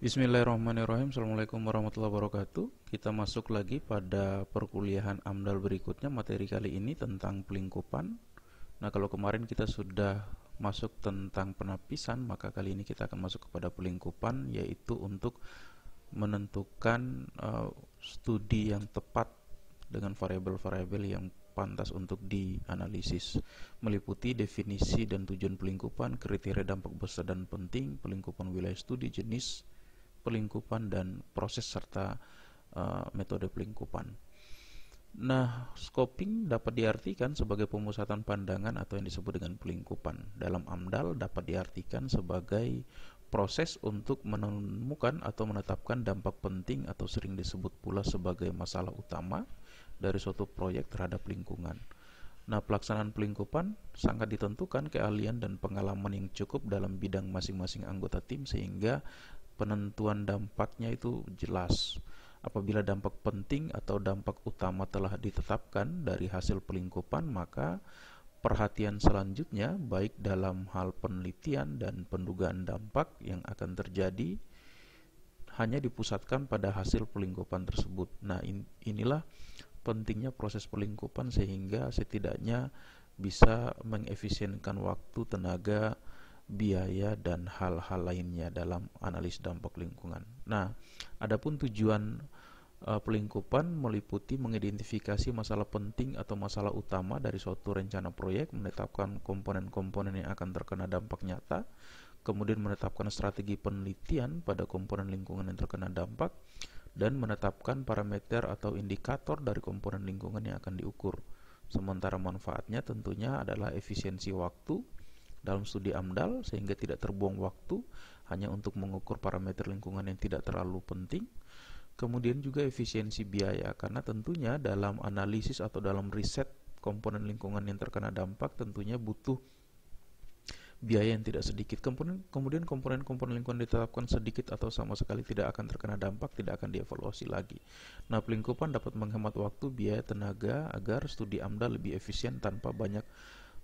Bismillahirrahmanirrahim. Assalamualaikum warahmatullahi wabarakatuh. Kita masuk lagi pada perkuliahan AMDAL berikutnya. Materi kali ini tentang pelingkupan. Nah, kalau kemarin kita sudah masuk tentang penapisan, maka kali ini kita akan masuk kepada pelingkupan, yaitu untuk menentukan studi yang tepat dengan variabel-variabel yang pantas untuk dianalisis, meliputi definisi dan tujuan pelingkupan, kriteria dampak besar dan penting, pelingkupan wilayah studi, jenis pelingkupan, dan proses serta metode pelingkupan. Nah, scoping dapat diartikan sebagai pemusatan pandangan atau yang disebut dengan pelingkupan. Dalam AMDAL dapat diartikan sebagai proses untuk menemukan atau menetapkan dampak penting atau sering disebut pula sebagai masalah utama dari suatu proyek terhadap lingkungan. Nah, pelaksanaan pelingkupan sangat ditentukan keahlian dan pengalaman yang cukup dalam bidang masing-masing anggota tim, sehingga penentuan dampaknya itu jelas. Apabila dampak penting atau dampak utama telah ditetapkan dari hasil pelingkupan, maka perhatian selanjutnya baik dalam hal penelitian dan pendugaan dampak yang akan terjadi hanya dipusatkan pada hasil pelingkupan tersebut. Nah, inilah pentingnya proses pelingkupan, sehingga setidaknya bisa mengefisienkan waktu, tenaga, biaya, dan hal-hal lainnya dalam analis dampak lingkungan. Nah, adapun tujuan pelingkupan meliputi mengidentifikasi masalah penting atau masalah utama dari suatu rencana proyek, menetapkan komponen-komponen yang akan terkena dampak nyata, kemudian menetapkan strategi penelitian pada komponen lingkungan yang terkena dampak, dan menetapkan parameter atau indikator dari komponen lingkungan yang akan diukur. Sementara manfaatnya tentunya adalah efisiensi waktu dalam studi AMDAL, sehingga tidak terbuang waktu hanya untuk mengukur parameter lingkungan yang tidak terlalu penting. Kemudian juga efisiensi biaya, karena tentunya dalam analisis atau dalam riset komponen lingkungan yang terkena dampak tentunya butuh biaya yang tidak sedikit. Kemudian komponen-komponen lingkungan ditetapkan sedikit atau sama sekali tidak akan terkena dampak, tidak akan dievaluasi lagi. Nah, pelingkupan dapat menghemat waktu, biaya, tenaga agar studi AMDAL lebih efisien tanpa banyak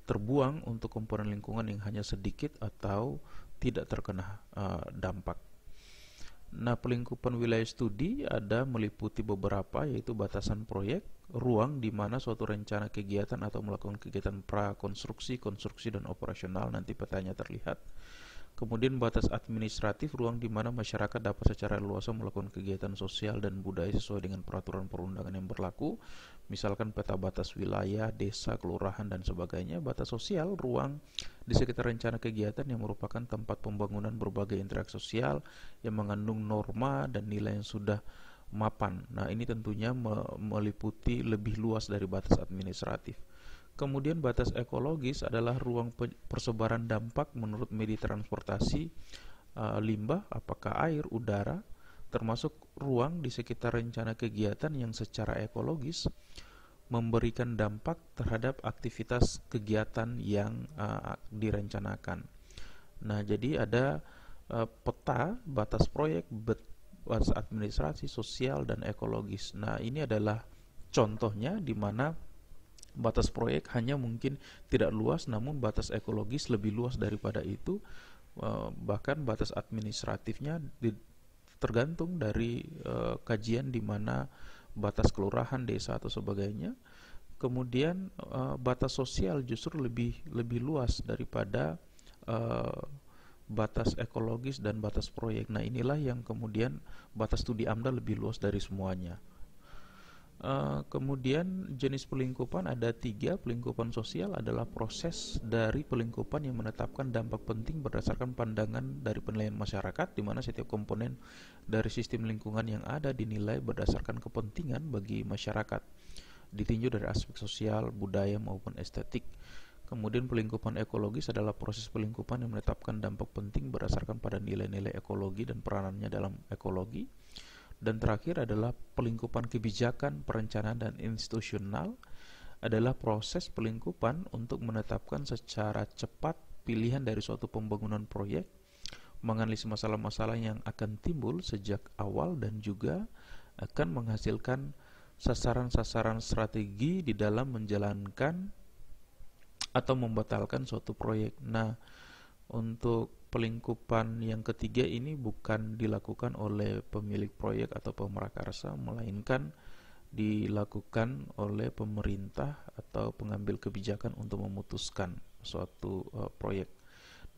terbuang untuk komponen lingkungan yang hanya sedikit atau tidak terkena dampak. Nah, pelingkupan wilayah studi ada meliputi beberapa, yaitu batasan proyek, ruang di mana suatu rencana kegiatan atau melakukan kegiatan prakonstruksi, konstruksi, dan operasional, nanti petanya terlihat. Kemudian batas administratif, ruang di mana masyarakat dapat secara luas melakukan kegiatan sosial dan budaya sesuai dengan peraturan perundangan yang berlaku, misalkan peta batas wilayah, desa, kelurahan, dan sebagainya. Batas sosial, ruang di sekitar rencana kegiatan yang merupakan tempat pembangunan berbagai interaksi sosial yang mengandung norma dan nilai yang sudah mapan. Nah, ini tentunya meliputi lebih luas dari batas administratif. Kemudian batas ekologis adalah ruang persebaran dampak menurut media transportasi, limbah, apakah air, udara, termasuk ruang di sekitar rencana kegiatan yang secara ekologis memberikan dampak terhadap aktivitas kegiatan yang direncanakan. Nah, jadi ada peta batas proyek, batas administrasi, sosial, dan ekologis. Nah, ini adalah contohnya di mana batas proyek hanya mungkin tidak luas, namun batas ekologis lebih luas daripada itu. Bahkan batas administratifnya tergantung dari kajian di mana batas kelurahan, desa, atau sebagainya. Kemudian batas sosial justru lebih luas daripada batas ekologis dan batas proyek. Nah, inilah yang kemudian batas studi AMDAL lebih luas dari semuanya. Kemudian jenis pelingkupan ada 3. Pelingkupan sosial adalah proses dari pelingkupan yang menetapkan dampak penting berdasarkan pandangan dari penilaian masyarakat, di mana setiap komponen dari sistem lingkungan yang ada dinilai berdasarkan kepentingan bagi masyarakat, ditinjau dari aspek sosial, budaya, maupun estetik. Kemudian pelingkupan ekologis adalah proses pelingkupan yang menetapkan dampak penting berdasarkan pada nilai-nilai ekologi dan peranannya dalam ekologi. Dan terakhir adalah pelingkupan kebijakan, perencanaan, dan institusional, adalah proses pelingkupan untuk menetapkan secara cepat pilihan dari suatu pembangunan proyek, menganalisis masalah-masalah yang akan timbul sejak awal, dan juga akan menghasilkan sasaran-sasaran strategi di dalam menjalankan atau membatalkan suatu proyek. Nah, untuk pelingkupan yang ketiga ini bukan dilakukan oleh pemilik proyek atau pemrakarsa, melainkan dilakukan oleh pemerintah atau pengambil kebijakan untuk memutuskan suatu proyek.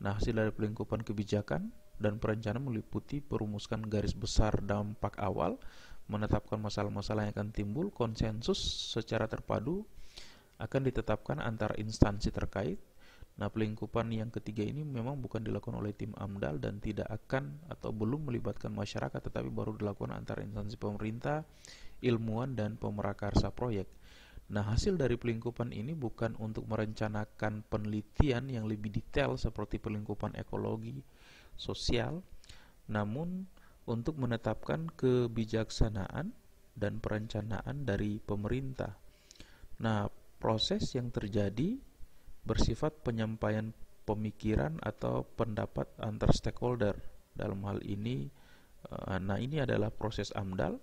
Nah, hasil dari pelingkupan kebijakan dan perencanaan meliputi perumuskan garis besar dampak awal, menetapkan masalah-masalah yang akan timbul, konsensus secara terpadu akan ditetapkan antara instansi terkait. Nah, pelingkupan yang ketiga ini memang bukan dilakukan oleh tim AMDAL dan tidak akan atau belum melibatkan masyarakat, tetapi baru dilakukan antara instansi pemerintah, ilmuwan, dan pemrakarsa proyek. Nah, hasil dari pelingkupan ini bukan untuk merencanakan penelitian yang lebih detail seperti pelingkupan ekologi, sosial, namun untuk menetapkan kebijaksanaan dan perencanaan dari pemerintah. Nah, proses yang terjadi bersifat penyampaian pemikiran atau pendapat antar stakeholder. Dalam hal ini, nah ini adalah proses AMDAL.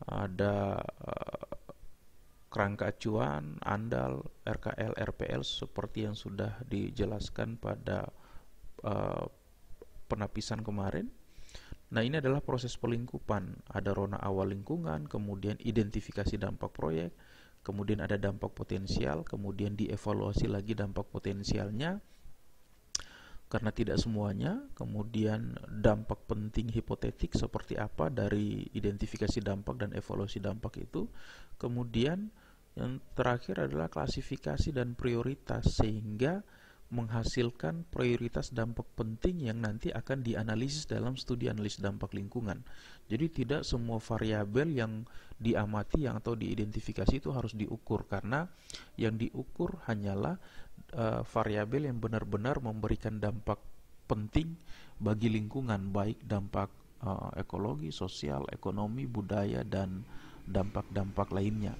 Ada kerangka acuan, ANDAL, RKL, RPL seperti yang sudah dijelaskan pada penapisan kemarin. Nah, ini adalah proses pelingkupan. Ada rona awal lingkungan, kemudian identifikasi dampak proyek, kemudian ada dampak potensial, kemudian dievaluasi lagi dampak potensialnya karena tidak semuanya, kemudian dampak penting hipotetik seperti apa dari identifikasi dampak dan evaluasi dampak itu, kemudian yang terakhir adalah klasifikasi dan prioritas sehingga menghasilkan prioritas dampak penting yang nanti akan dianalisis dalam studi analisis dampak lingkungan. Jadi tidak semua variabel yang diamati yang atau diidentifikasi itu harus diukur, karena yang diukur hanyalah variabel yang benar-benar memberikan dampak penting bagi lingkungan, baik dampak ekologi, sosial, ekonomi, budaya, dan dampak-dampak lainnya.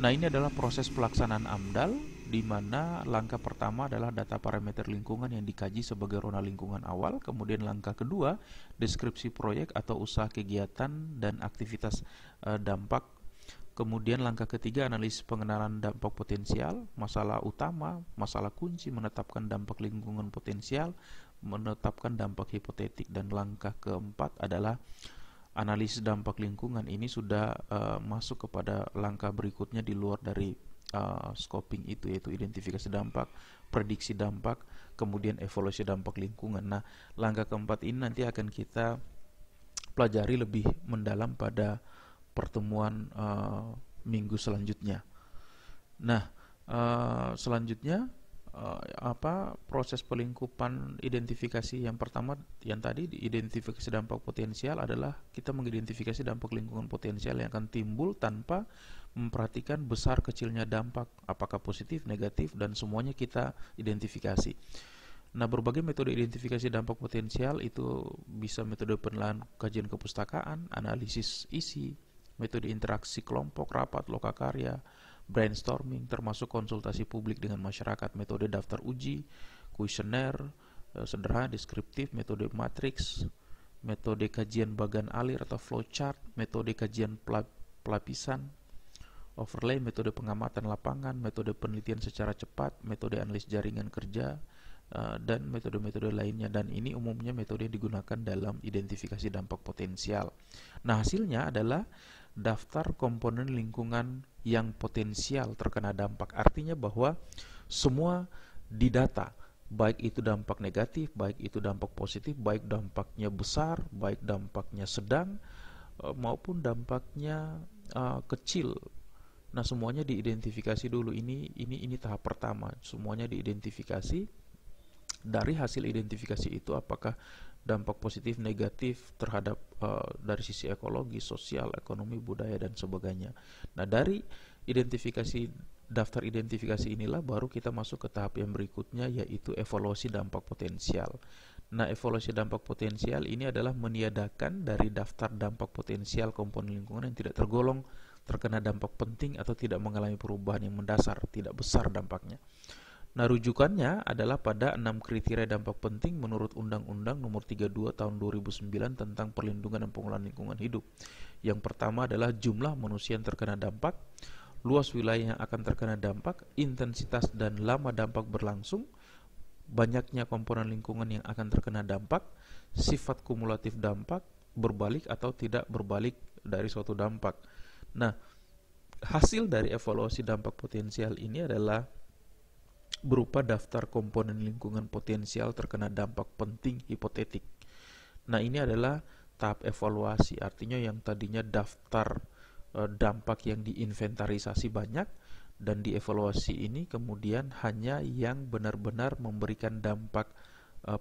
Nah, ini adalah proses pelaksanaan AMDAL, di mana langkah pertama adalah data parameter lingkungan yang dikaji sebagai rona lingkungan awal, kemudian langkah kedua deskripsi proyek atau usaha kegiatan dan aktivitas dampak, kemudian langkah ketiga analisis pengenalan dampak potensial, masalah utama, masalah kunci, menetapkan dampak lingkungan potensial, menetapkan dampak hipotetik, dan langkah keempat adalah analisis dampak lingkungan. Ini sudah masuk kepada langkah berikutnya di luar dari scoping itu, yaitu identifikasi dampak, prediksi dampak, kemudian evaluasi dampak lingkungan. Nah, langkah keempat ini nanti akan kita pelajari lebih mendalam pada pertemuan minggu selanjutnya. Nah, selanjutnya proses pelingkupan identifikasi yang pertama yang tadi identifikasi dampak potensial adalah kita mengidentifikasi dampak lingkungan potensial yang akan timbul tanpa memperhatikan besar kecilnya dampak, apakah positif, negatif, dan semuanya kita identifikasi. Nah, berbagai metode identifikasi dampak potensial itu bisa metode penilaian kajian kepustakaan, analisis isi, metode interaksi kelompok, rapat, lokakarya, brainstorming, termasuk konsultasi publik dengan masyarakat, metode daftar uji, kuesioner, sederhana, deskriptif, metode matriks, metode kajian bagan alir atau flowchart, metode kajian pelapisan, overlay, metode pengamatan lapangan, metode penelitian secara cepat, metode analisis jaringan kerja, dan metode-metode lainnya. Dan ini umumnya metode yang digunakan dalam identifikasi dampak potensial. Nah, hasilnya adalah daftar komponen lingkungan yang potensial terkena dampak. Artinya bahwa semua didata, baik itu dampak negatif, baik itu dampak positif, baik dampaknya besar, baik dampaknya sedang, maupun dampaknya kecil. Nah, semuanya diidentifikasi dulu. Ini tahap pertama. Semuanya diidentifikasi. Dari hasil identifikasi itu apakah dampak positif, negatif terhadap dari sisi ekologi, sosial, ekonomi, budaya, dan sebagainya. Nah, dari identifikasi, daftar identifikasi inilah baru kita masuk ke tahap yang berikutnya, yaitu evaluasi dampak potensial. Nah, evaluasi dampak potensial ini adalah meniadakan dari daftar dampak potensial komponen lingkungan yang tidak tergolong terkena dampak penting atau tidak mengalami perubahan yang mendasar, tidak besar dampaknya. Nah, rujukannya adalah pada 6 kriteria dampak penting menurut Undang-Undang Nomor 32 Tahun 2009 tentang Perlindungan dan Pengelolaan Lingkungan Hidup. Yang pertama adalah jumlah manusia yang terkena dampak, luas wilayah yang akan terkena dampak, intensitas dan lama dampak berlangsung, banyaknya komponen lingkungan yang akan terkena dampak, sifat kumulatif dampak, berbalik atau tidak berbalik dari suatu dampak. Nah, hasil dari evaluasi dampak potensial ini adalah berupa daftar komponen lingkungan potensial terkena dampak penting hipotetik. Nah, ini adalah tahap evaluasi, artinya yang tadinya daftar dampak yang diinventarisasi banyak, dan dievaluasi ini kemudian hanya yang benar-benar memberikan dampak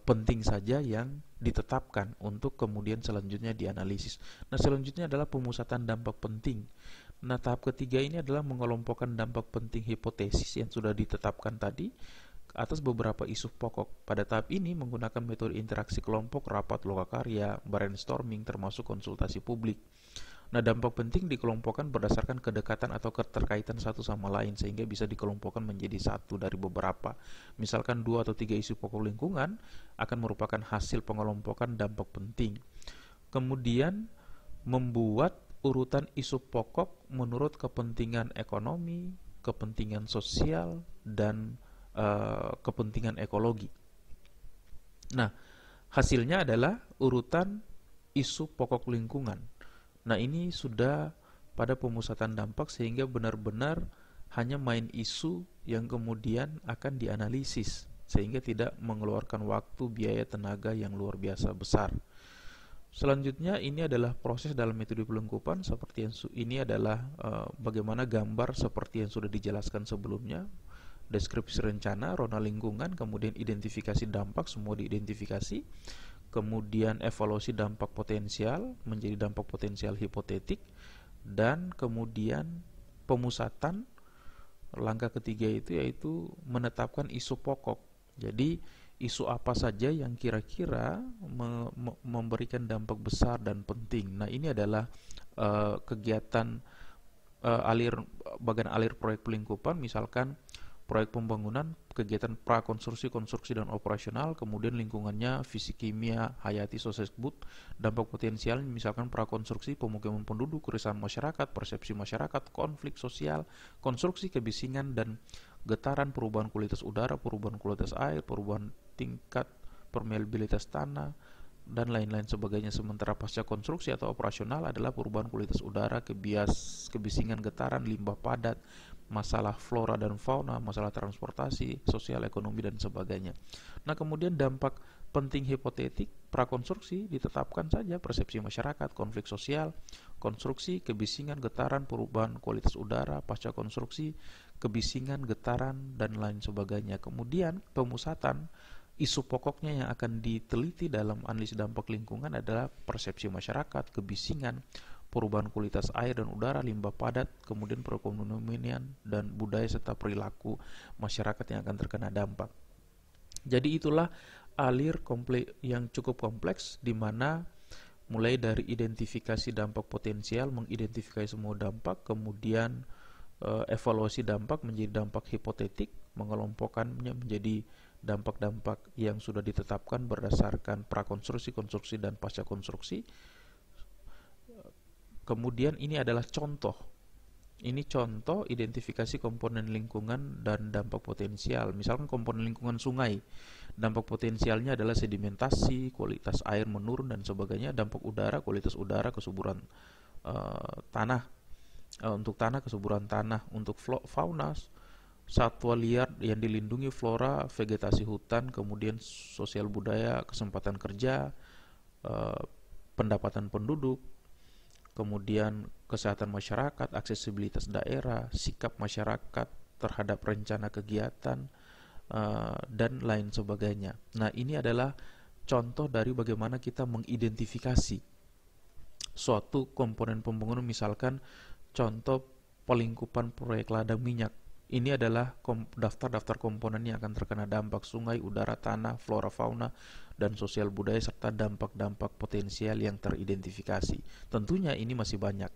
penting saja yang ditetapkan untuk kemudian selanjutnya dianalisis. Nah, selanjutnya adalah pemusatan dampak penting. Nah, tahap ketiga ini adalah mengelompokkan dampak penting hipotesis yang sudah ditetapkan tadi atas beberapa isu pokok. Pada tahap ini menggunakan metode interaksi kelompok, rapat lokakarya, brainstorming, termasuk konsultasi publik. Nah, dampak penting dikelompokkan berdasarkan kedekatan atau keterkaitan satu sama lain, sehingga bisa dikelompokkan menjadi satu dari beberapa. Misalkan 2 atau 3 isu pokok lingkungan akan merupakan hasil pengelompokan dampak penting. Kemudian membuat urutan isu pokok menurut kepentingan ekonomi, kepentingan sosial, dan kepentingan ekologi. Nah, hasilnya adalah urutan isu pokok lingkungan. Nah, ini sudah pada pemusatan dampak sehingga benar-benar hanya main isu yang kemudian akan dianalisis, sehingga tidak mengeluarkan waktu, biaya, tenaga yang luar biasa besar. Selanjutnya ini adalah proses dalam metode pelengkupan, seperti yang ini adalah bagaimana gambar seperti yang sudah dijelaskan sebelumnya. Deskripsi rencana, rona lingkungan, kemudian identifikasi dampak, semua diidentifikasi. Kemudian evaluasi dampak potensial menjadi dampak potensial hipotetik, dan kemudian pemusatan. Langkah ketiga itu yaitu menetapkan isu pokok. Jadi isu apa saja yang kira-kira memberikan dampak besar dan penting. Nah, ini adalah kegiatan bagian alir proyek pelingkupan, misalkan proyek pembangunan, kegiatan prakonstruksi, konstruksi, dan operasional, kemudian lingkungannya fisik, kimia, hayati, sosial, dampak potensial misalkan prakonstruksi, pemukiman penduduk, keresahan masyarakat, persepsi masyarakat, konflik sosial, konstruksi, kebisingan dan getaran, perubahan kualitas udara, perubahan kualitas air, perubahan tingkat permeabilitas tanah, dan lain-lain sebagainya. Sementara pasca konstruksi atau operasional adalah perubahan kualitas udara, kebisingan, getaran, limbah padat, masalah flora dan fauna, masalah transportasi, sosial, ekonomi, dan sebagainya. Nah, kemudian dampak penting hipotetik prakonstruksi ditetapkan saja persepsi masyarakat, konflik sosial, konstruksi, kebisingan, getaran, perubahan kualitas udara, pasca konstruksi, kebisingan, getaran, dan lain sebagainya. Kemudian pemusatan isu pokoknya yang akan diteliti dalam analisis dampak lingkungan adalah persepsi masyarakat, kebisingan, perubahan kualitas air dan udara, limbah padat, kemudian perekonomian dan budaya serta perilaku masyarakat yang akan terkena dampak. Jadi itulah alir yang cukup kompleks, di mana mulai dari identifikasi dampak potensial, mengidentifikasi semua dampak, kemudian evaluasi dampak menjadi dampak hipotetik, mengelompokkannya menjadi dampak-dampak yang sudah ditetapkan berdasarkan prakonstruksi, konstruksi, dan pasca konstruksi. Kemudian ini adalah contoh. Ini contoh identifikasi komponen lingkungan dan dampak potensial. Misalkan komponen lingkungan sungai, dampak potensialnya adalah sedimentasi, kualitas air menurun, dan sebagainya. Dampak udara, kualitas udara, kesuburan tanah. Untuk tanah, kesuburan tanah. Untuk fauna, satwa liar yang dilindungi, flora, vegetasi hutan, kemudian sosial budaya, kesempatan kerja, pendapatan penduduk, kemudian kesehatan masyarakat, aksesibilitas daerah, sikap masyarakat terhadap rencana kegiatan, dan lain sebagainya. Nah, ini adalah contoh dari bagaimana kita mengidentifikasi suatu komponen pembangunan, misalkan contoh pelingkupan proyek ladang minyak. Ini adalah daftar-daftar komponen yang akan terkena dampak: sungai, udara, tanah, flora, fauna, dan sosial budaya, serta dampak-dampak potensial yang teridentifikasi. Tentunya ini masih banyak,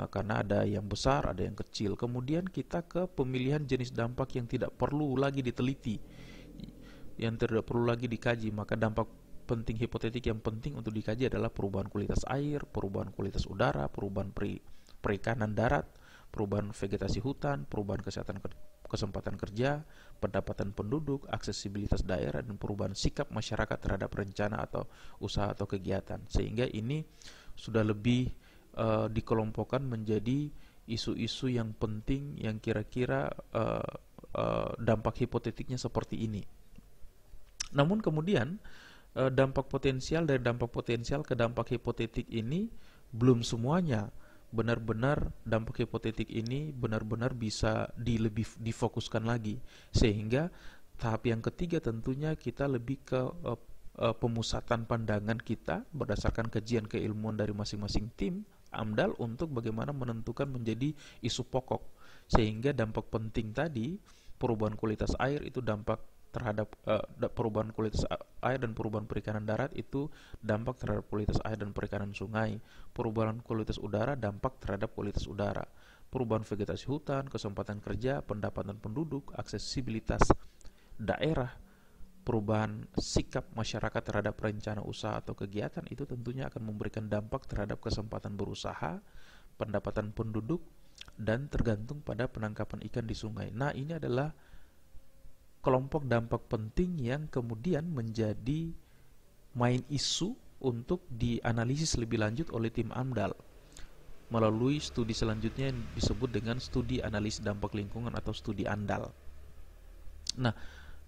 karena ada yang besar, ada yang kecil. Kemudian kita ke pemilihan jenis dampak yang tidak perlu lagi diteliti, yang tidak perlu lagi dikaji. Maka dampak penting hipotetik yang penting untuk dikaji adalah perubahan kualitas air, perubahan kualitas udara, perubahan perikanan darat, perubahan vegetasi hutan, perubahan kesehatan kesempatan kerja, pendapatan penduduk, aksesibilitas daerah, dan perubahan sikap masyarakat terhadap rencana atau usaha atau kegiatan. Sehingga ini sudah lebih dikelompokkan menjadi isu-isu yang penting yang kira-kira dampak hipotetiknya seperti ini. Namun kemudian dampak potensial dari dampak potensial ke dampak hipotetik ini belum semuanya benar-benar dampak hipotetik ini benar-benar bisa lebih difokuskan lagi, sehingga tahap yang ketiga tentunya kita lebih ke pemusatan pandangan kita berdasarkan kajian keilmuan dari masing-masing tim AMDAL untuk bagaimana menentukan menjadi isu pokok, sehingga dampak penting tadi perubahan kualitas air itu dampak terhadap perubahan kualitas air dan perubahan perikanan darat itu dampak terhadap kualitas air dan perikanan sungai. Perubahan kualitas udara dampak terhadap kualitas udara. Perubahan vegetasi hutan, kesempatan kerja, pendapatan penduduk, aksesibilitas daerah, perubahan sikap masyarakat terhadap rencana usaha atau kegiatan itu tentunya akan memberikan dampak terhadap kesempatan berusaha, pendapatan penduduk, dan tergantung pada penangkapan ikan di sungai. Nah, ini adalah kelompok dampak penting yang kemudian menjadi main isu untuk dianalisis lebih lanjut oleh tim AMDAL melalui studi selanjutnya yang disebut dengan studi analisis dampak lingkungan atau studi ANDAL. Nah,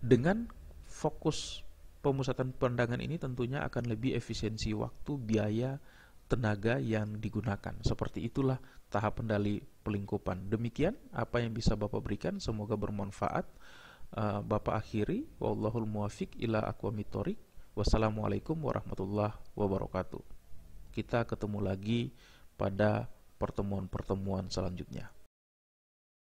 dengan fokus pemusatan pandangan ini tentunya akan lebih efisiensi waktu, biaya, tenaga yang digunakan. Seperti itulah tahap kendali pelingkupan. Demikian apa yang bisa Bapak berikan, semoga bermanfaat. Bapak akhiri, wallahul muwafiq ila aqwamit thoriq. Wassalamualaikum warahmatullahi wabarakatuh. Kita ketemu lagi pada pertemuan-pertemuan selanjutnya.